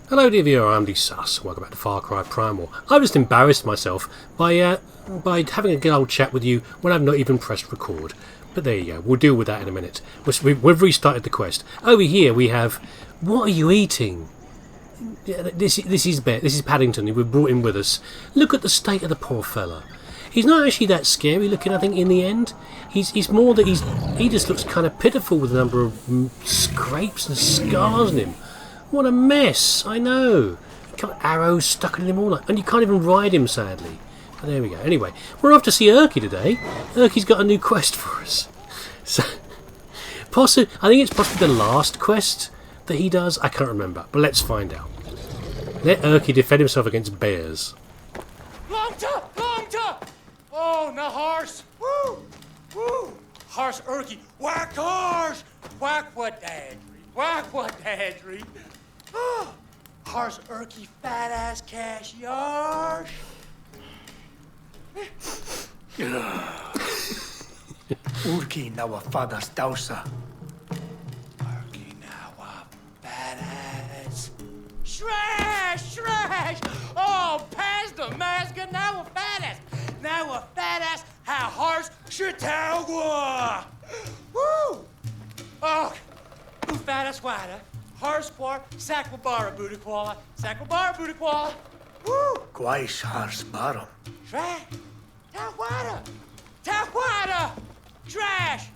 Hello dear viewer, I'm leesusss. Welcome back to Far Cry Primal. I've just embarrassed myself by having a good old chat with you when I've not even pressed record. But there you go, we'll deal with that in a minute. We've restarted the quest. Over here we have... What are you eating? Yeah, this is Bear. This is Paddington, who we've brought in with us. Look at the state of the poor fella. He's not actually that scary looking, I think, in the end. He's more that he just looks kind of pitiful with a number of scrapes and scars on him. What a mess, I know. Got arrows stuck in him all night, and you can't even ride him, sadly. But there we go. Anyway, we're off to see Urki today. Urki's got a new quest for us. So, I think it's possibly the last quest that he does. I can't remember, but let's find out. Let Urki defend himself against bears. Longta! Oh, na horse! Woo! Woo! Horse Urki! Whack horse! Whack what dadry! Whack what dadry! Oh, horse Urki Fadas cash yarsh! Urki Nawah Fadas Dowsah. Urki Nawah Fadas. Shrash! Oh, pass the mask Nawah Fadas! Nawah Fadas ha horse Chautauqua! Woo! Oh, Fadas wada. Horse war, Sakwabara Budakwala. Woo! Gwaish Hars Barum. Trash! Tawada! Trash!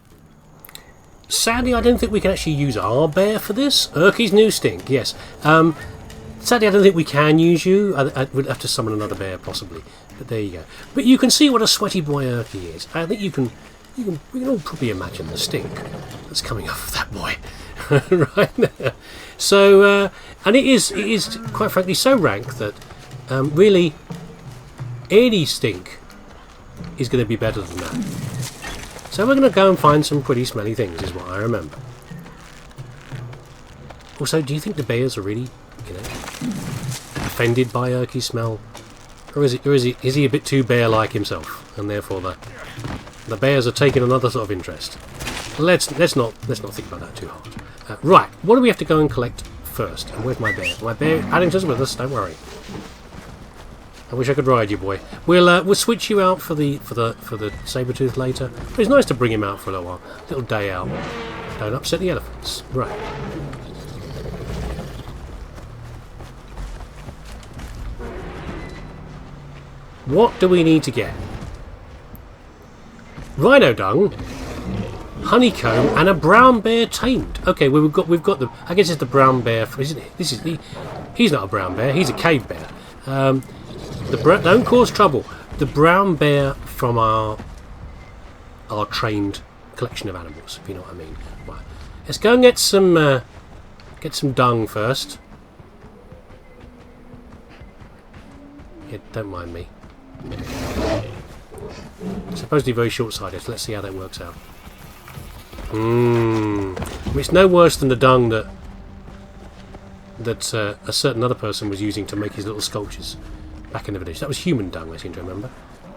Sadly, I don't think we can actually use our bear for this. Urki's new stink, yes. Sadly, I don't think we can use you. I would have to summon another bear, possibly. But there you go. But you can see what a sweaty boy Urki is. I think we can all probably imagine the stink that's coming off of that boy. Right there. So, and it is quite frankly so rank that really any stink is going to be better than that. So we're going to go and find some pretty smelly things, is what I remember. Also, do you think the bears are really, offended by Urki's smell, or is he a bit too bear-like himself, and therefore the bears are taking another sort of interest? Let's not think about that too hard. Right, what do we have to go and collect first? And where's my bear? My bear, Paddington's with us. Don't worry. I wish I could ride you, boy. We'll switch you out for the saber-tooth later. But it's nice to bring him out for a little while. Little day out. Don't upset the elephants. Right. What do we need to get? Rhino dung, honeycomb, and a brown bear tamed. Okay, well, we've got the. I guess it's the brown bear. Isn't it? He's not a brown bear. He's a cave bear. Don't cause trouble. The brown bear from our trained collection of animals, if you know what I mean. Right. Let's go and get some dung first. Yeah, don't mind me. It's supposed to be very short-sighted, so let's see how that works out. I mean, it's no worse than the dung that a certain other person was using to make his little sculptures back in the village. That was human dung, I seem to remember.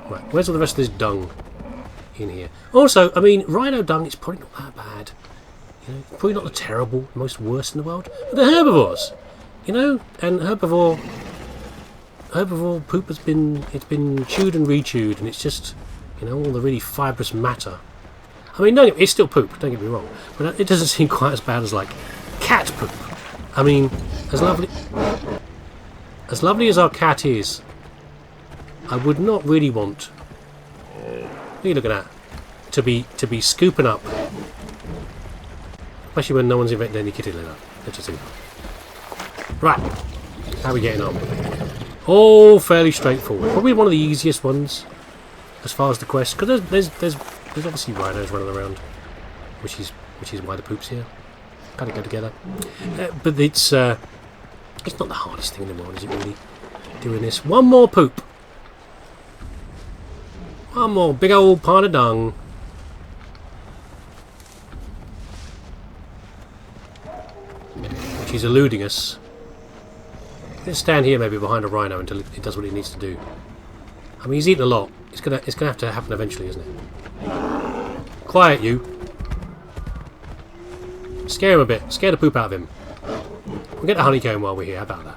Right, where's all the rest of this dung in here? Also, I mean, rhino dung is probably not that bad. Probably not the terrible, most worst in the world. But they're herbivores, and herbivore poop has been chewed and rechewed, and it's just, all the really fibrous matter. I mean, it's still poop, don't get me wrong, but it doesn't seem quite as bad as, like, cat poop. I mean, as lovely as our cat is, I would not really want, what are you looking at, to be scooping up, especially when no one's invented any kitty litter. Interesting. Right, how are we getting on? All fairly straightforward. Probably one of the easiest ones as far as the quest, because there's obviously rhinos running around, which is why the poop's here. Kind of go together. But it's not the hardest thing in the world, is it really? Doing this. One more poop. One more big old pile of dung. Which is eluding us. Let's stand here maybe behind a rhino until it does what it needs to do. I mean, he's eaten a lot. It's gonna have to happen eventually, isn't it? Quiet, you. Scare him a bit. Scare the poop out of him. We'll get the honeycomb while we're here. How about that?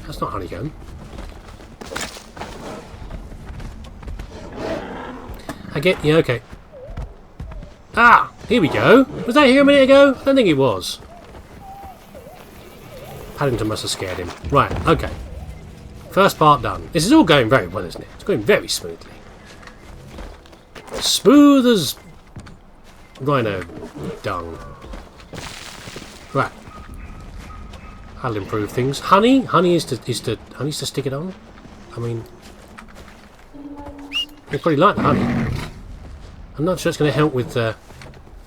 That's not honeycomb. I get... Yeah, okay. Ah! Here we go. Was that here a minute ago? I don't think it was. Paddington must have scared him. Right, okay. First part done. This is all going very well, isn't it? It's going very smoothly. Smooth as rhino dung. Right. That'll improve things. Honey? Honey is to stick it on. I mean, you probably like the honey. I'm not sure it's going to help with the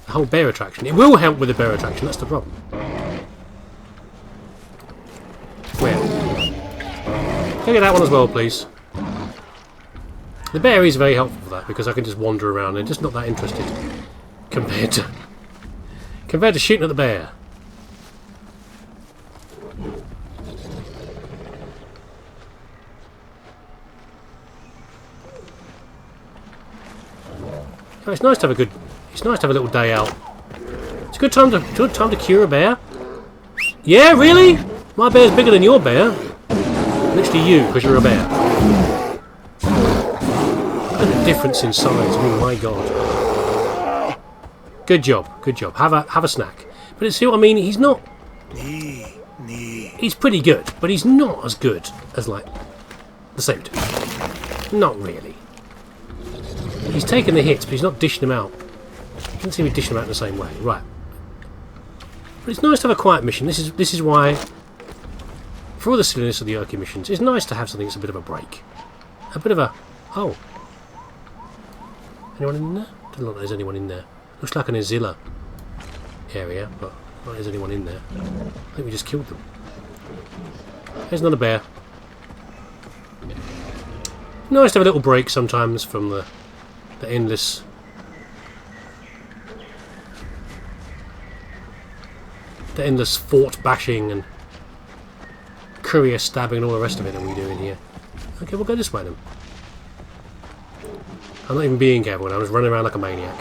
whole bear attraction. It will help with the bear attraction. That's the problem. Where? Look at that one as well, please. The bear is very helpful for that because I can just wander around and just not that interested compared to shooting at the bear. Oh, it's nice to have a little day out. It's a good time to cure a bear. Yeah, really? My bear's bigger than your bear. Literally you, because you're a bear. Look at the difference in size. Oh my god. Good job. Good job. Have a snack. But see what I mean? He's not. He's pretty good, but he's not as good as like the same two. Not really. He's taking the hits, but he's not dishing them out. He doesn't seem to be dishing them out in the same way. Right. But it's nice to have a quiet mission. This is why, for all the silliness of the Urki missions, it's nice to have something that's a bit of a break. A bit of a... Oh. Anyone in there? Doesn't look like there's anyone in there. Looks like an Azilla area, but not there's anyone in there. I think we just killed them. There's another bear. Nice to have a little break sometimes from the endless fort bashing and courier stabbing and all the rest of it that we do in here. Okay, we'll go this way then. I'm not even being careful now, I'm just running around like a maniac.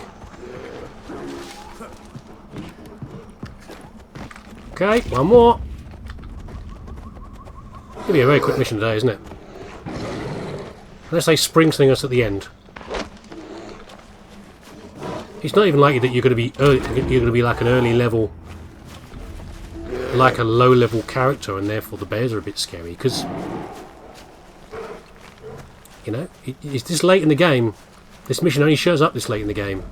Okay, one more. It'll be a very quick mission today, isn't it? Unless they spring something us at the end. It's not even likely that you're going to be like an early level, like a low level character, and therefore the bears are a bit scary because, you know, it's this late in the game. This mission only shows up this late in the game.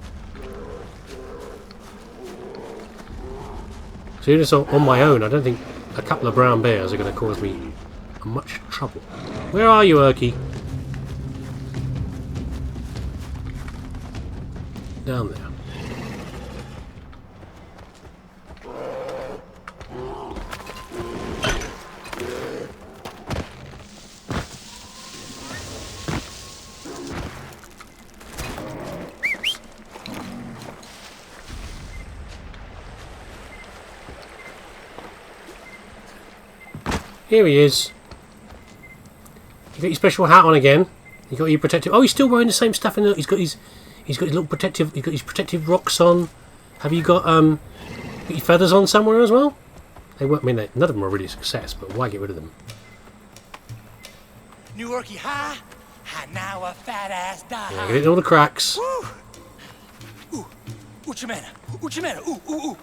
So even so, on my own, I don't think a couple of brown bears are going to cause me much trouble. Where are you, Urki? Down there. Here he is. You got your special hat on again. You got your protective. Oh, he's still wearing the same stuff. He's got his little protective. He's got his protective rocks on. Have you got your feathers on somewhere as well? They weren't. I mean, none of them are really a success. But why get rid of them? New Urki high, Nawah Fadas die. Yeah, get it in all the cracks. Woo! Ooh, Uchimena, Uchimena, ooh, ooh, ooh.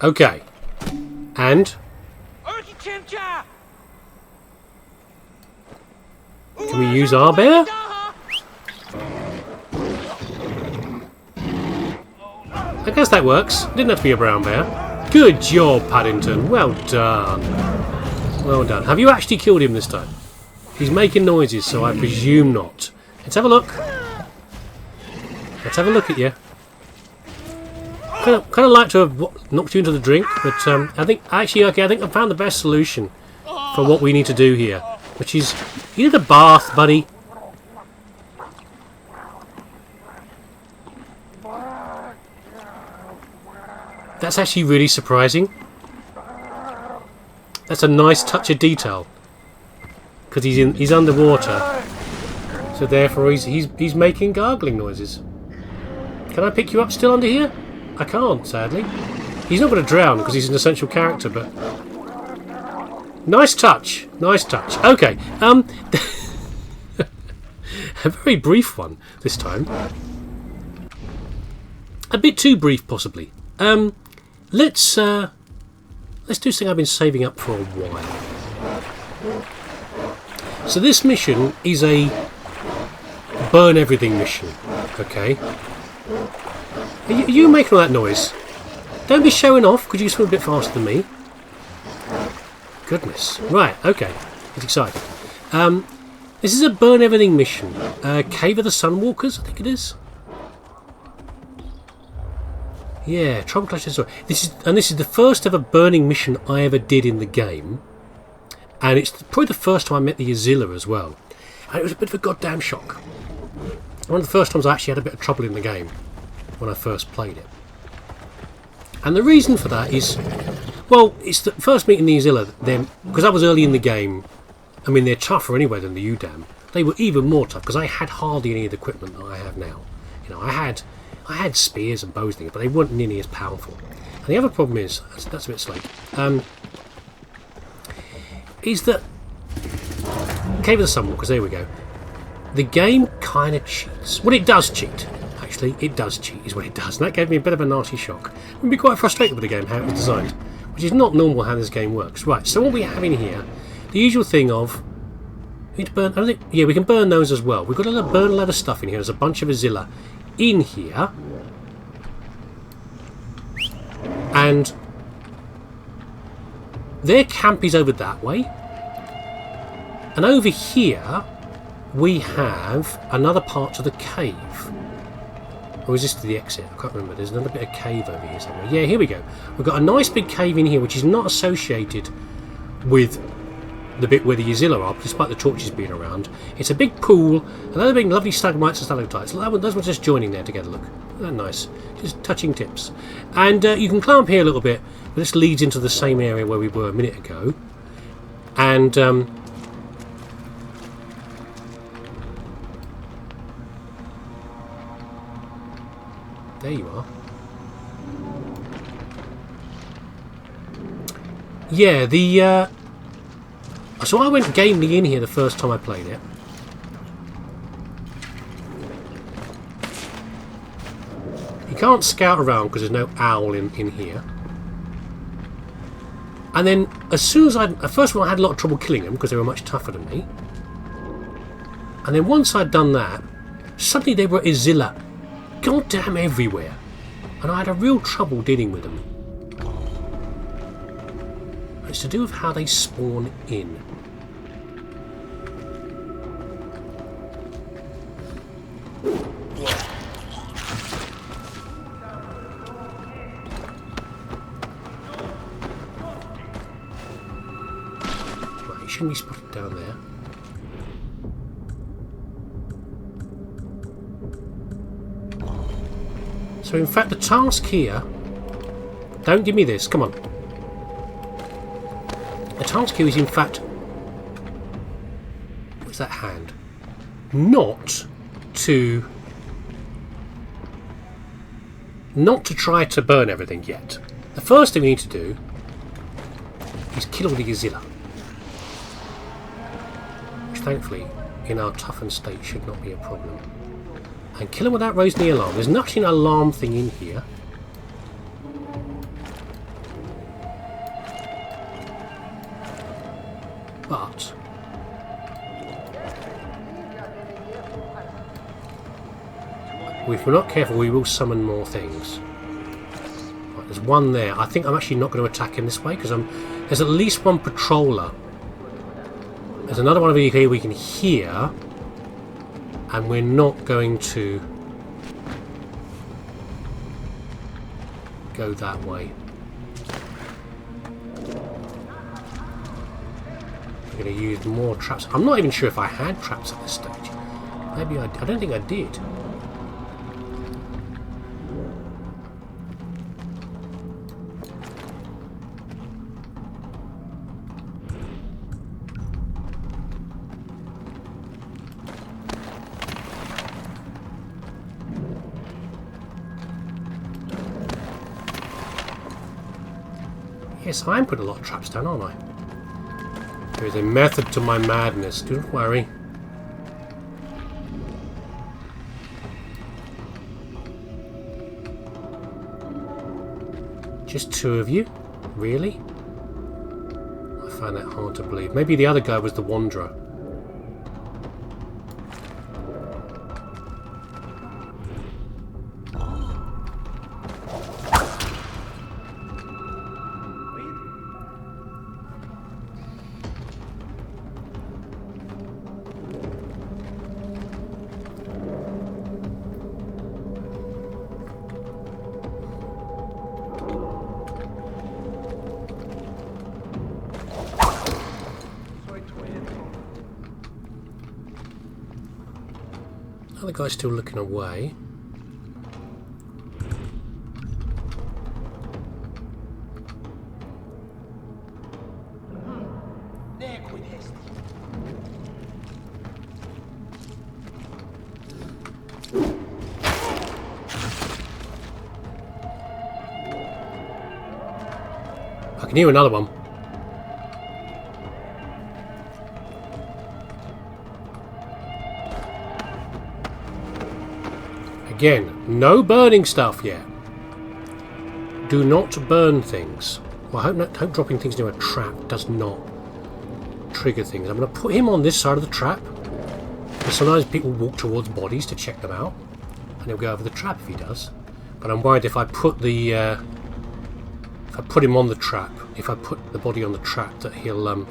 Okay. And Urki Chimcha. can we use our bear? I guess that works. Didn't have to be a brown bear. Good job, Paddington. Well done. Well done. Have you actually killed him this time? He's making noises, so I presume not. Let's have a look. Let's have a look at you. Kind of like to have knocked you into the drink, but I think actually, okay, I think I found the best solution for what we need to do here, which is you need a bath, buddy. That's actually really surprising. That's a nice touch of detail because he's underwater, so therefore he's making gargling noises. Can I pick you up still under here? I can't, sadly. He's not going to drown because he's an essential character, but... Nice touch. Nice touch. Okay. A very brief one this time. A bit too brief, possibly. Let's do something I've been saving up for a while. So this mission is a burn everything mission. Okay. Are you making all that noise? Don't be showing off. Could you swim a bit faster than me? Goodness. Right. Okay. Get excited. This is a burn everything mission. Cave of the Sunwalkers, I think it is. Yeah, Trouble Clash. This is the first ever burning mission I ever did in the game, and it's probably the first time I met the Azilla as well. And it was a bit of a goddamn shock. One of the first times I actually had a bit of trouble in the game when I first played it. And the reason for that is, well, it's the first meeting the Azilla. Then, because I was early in the game. I mean, they're tougher anyway than the Udam. They were even more tough because I had hardly any of the equipment that I have now. You know, I had spears and bows and things, but they weren't nearly as powerful. And the other problem is, that's a bit slow, is that Cave of the Sunwalkers, there we go. The game kind of cheats. Well, it does cheat. Actually, it does cheat, is what it does. And that gave me a bit of a nasty shock. I'd be quite frustrated with the game, how it was designed, which is not normal how this game works. Right, so what we have in here, the usual thing of, we need to burn, I don't think, yeah, we can burn those as well. We've got to burn a lot of stuff in here. There's a bunch of Azilla in here. And their camp is over that way. And over here, we have another part to the cave. Or is this to the exit? I can't remember. There's another bit of cave over here somewhere. Yeah, here we go. We've got a nice big cave in here, which is not associated with the bit where the Azilla are, despite the torches being around. It's a big pool, another big lovely stalagmites and stalactites. Those ones just joining there together, look. Isn't that nice? Just touching tips. And you can climb here a little bit, but this leads into the same area where we were a minute ago. And there you are. Yeah, the so I went gamely in here the first time I played it. You can't scout around because there's no owl in here. And then as soon as first of all I had a lot of trouble killing them because they were much tougher than me. And then once I'd done that, suddenly they were Azilla goddamn everywhere. And I had a real trouble dealing with them. It's to do with how they spawn in. Right, you shouldn't be spotted down there. So in fact the task here, don't give me this, come on. The task here is in fact, what's that hand? Not to try to burn everything yet. The first thing we need to do is kill all the Azilla. Which thankfully in our toughened state should not be a problem. And kill them without raising the alarm. There's not actually an alarm thing in here. But if we're not careful, we will summon more things. Right, there's one there. I think I'm actually not going to attack him this way because there's at least one patroller. There's another one over here we can hear. And we're not going to go that way. We're going to use more traps. I'm not even sure if I had traps at this stage. Maybe I don't think I did. Yes, I am putting a lot of traps down, aren't I? There is a method to my madness. Don't worry. Just two of you? Really? I find that hard to believe. Maybe the other guy was the Wanderer. The guy's still looking away. I can hear another one. Again, no burning stuff yet. Do not burn things. Well, I hope dropping things into a trap does not trigger things. I'm going to put him on this side of the trap. Because sometimes people walk towards bodies to check them out. And he'll go over the trap if he does. But I'm worried if I put the... if I put him on the trap, if I put the body on the trap, that he'll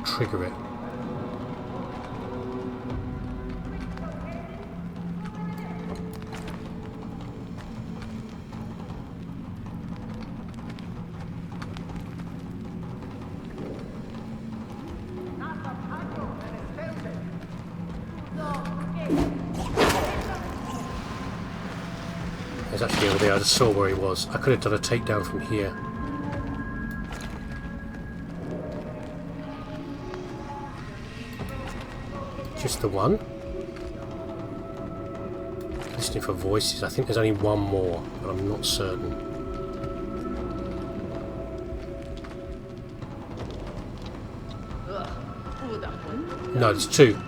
trigger it. There's actually over there, I just saw where he was. I could have done a takedown from here. Just the one. Listening for voices. I think there's only one more, but I'm not certain. No, there's two.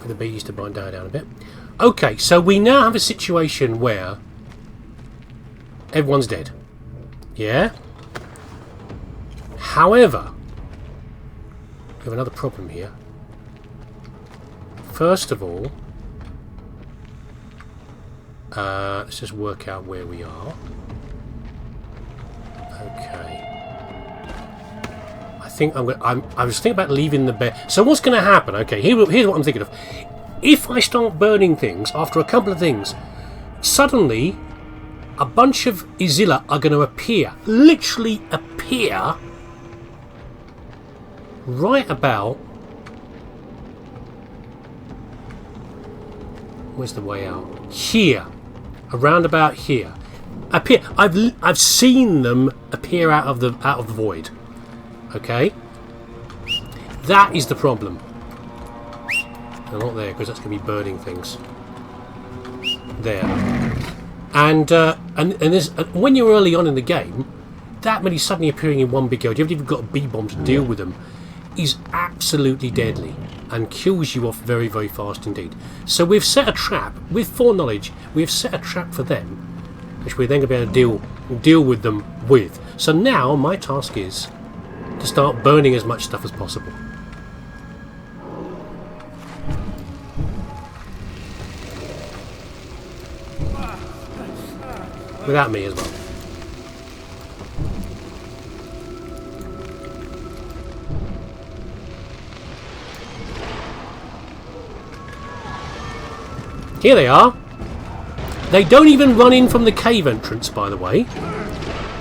For the bees to die down a bit. Okay, so we now have a situation where everyone's dead. Yeah? However, we have another problem here. First of all, let's just work out where we are. Okay. I was thinking about leaving the bear. So what's going to happen? Okay, here's what I'm thinking of. If I start burning things after a couple of things, suddenly a bunch of Izilla are going to appear. Literally appear right about... Where's the way out? Here. Around about here. Appear. I've seen them appear out of the void. Okay? That is the problem. They're not there because that's going to be burning things. There. And there's, when you're early on in the game, that many suddenly appearing in one big area, you haven't even got a bee bomb to deal with them, is absolutely deadly and kills you off very, very fast indeed. So we've set a trap, with foreknowledge, we've set a trap for them, which we're then going to be able to deal with them with. So now my task is to start burning as much stuff as possible. Without me as well. Here they are. They don't even run in from the cave entrance, by the way.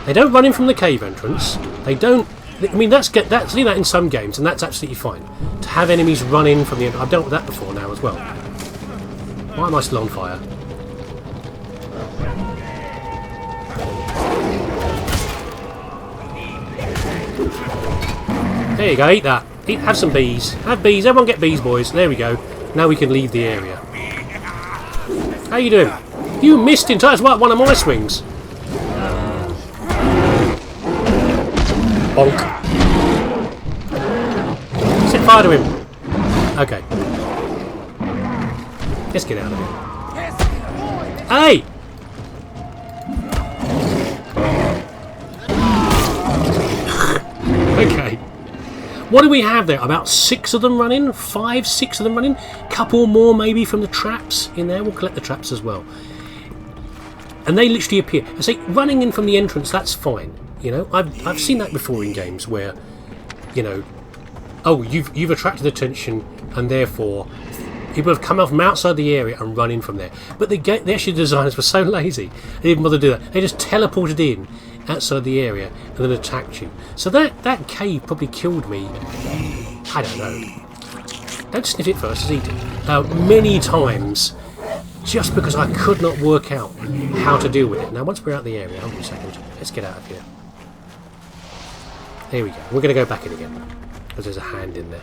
They don't run in from the cave entrance. They don't I mean, that's see that in some games, and that's absolutely fine. To have enemies run in from the end. I've dealt with that before now as well. Why am I still on fire? There you go, eat that. Have some bees. Have bees. Everyone get bees, boys. There we go. Now we can leave the area. How you doing? You missed entirely. That's like one of my swings. Bonk. Set fire to him. Okay. Let's get out of here. Hey! Okay. What do we have there? About 6 of them running? 5, 6 of them running? Couple more maybe from the traps in there. We'll collect the traps as well. And they literally appear. I say running in from the entrance, that's fine. You know, I've seen that before in games where, you know, oh, you've attracted attention and therefore people have come out from outside the area and run in from there. But the actual designers were so lazy, they didn't bother to do that. They just teleported in outside the area and then attacked you. So that cave probably killed me. I don't know. Don't sniff it first, just eat it. Many times, just because I could not work out how to deal with it. Now, once we're out of the area, hold on a second. Let's get out of here. There we go. We're going to go back in again because there's a hand in there.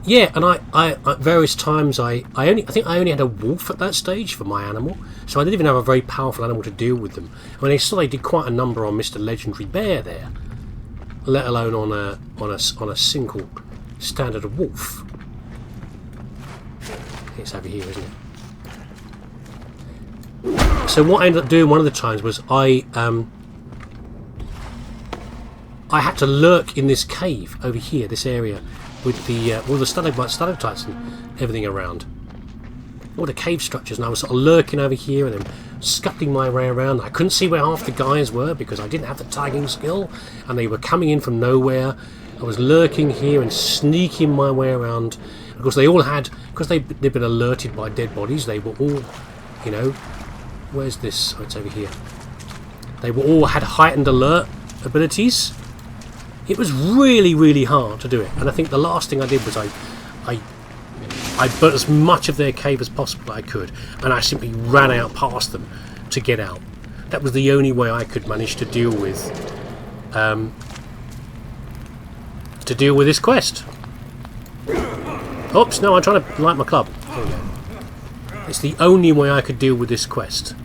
Yeah, and I at various times I think I only had a wolf at that stage for my animal, so I didn't even have a very powerful animal to deal with them. I mean, I saw they did quite a number on Mr. Legendary Bear there, let alone on a single standard wolf. It's over here, isn't it? So what I ended up doing one of the times was I had to lurk in this cave over here, this area, with the all the stalactites and everything around, all the cave structures, and I was sort of lurking over here and then scuttling my way around. I couldn't see where half the guys were because I didn't have the tagging skill, and they were coming in from nowhere. I was lurking here and sneaking my way around. Of course, they all had, because they'd been alerted by dead bodies. They were all, you know, where's this? Oh, it's over here. They were all had heightened alert abilities. It was really, really hard to do it, and I think the last thing I did was I burnt as much of their cave as possible I could, and I simply ran out past them to get out. That was the only way I could manage to deal with this quest. Oops! No, I'm trying to light my club. There we go. It's the only way I could deal with this quest.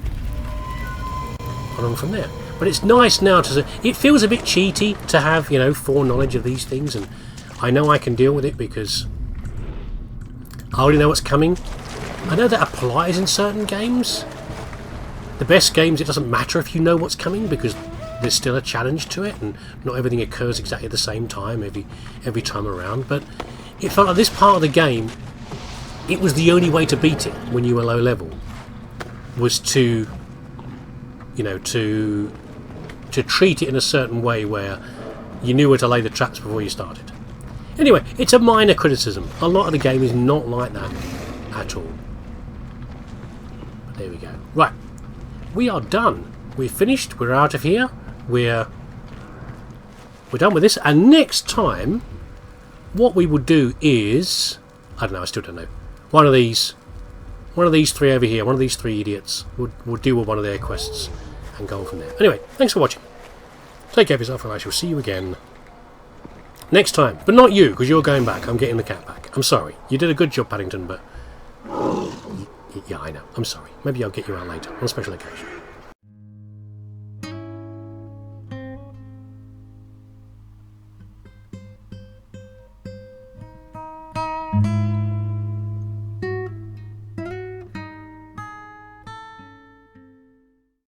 On from there. But it's nice now to. It feels a bit cheaty to have, you know, foreknowledge of these things, and I know I can deal with it because I already know what's coming. I know that applies in certain games. The best games, it doesn't matter if you know what's coming because there's still a challenge to it, and not everything occurs exactly at the same time every time around. But it felt like this part of the game, it was the only way to beat it when you were low level, was to, you know, to treat it in a certain way where you knew where to lay the traps before you started. Anyway, it's a minor criticism. A lot of the game is not like that at all. But there we go. Right, we are done. We're finished. We're out of here. We're done with this. And next time, what we will do is, I don't know. I still don't know. One of these three over here. One of these three idiots. We'll deal with one of their quests and go on from there. Anyway, thanks for watching. Take care of yourself, and I shall see you again next time. But not you, because you're going back. I'm getting the cat back. I'm sorry. You did a good job, Paddington, but yeah, I know. I'm sorry. Maybe I'll get you out later on a special occasion.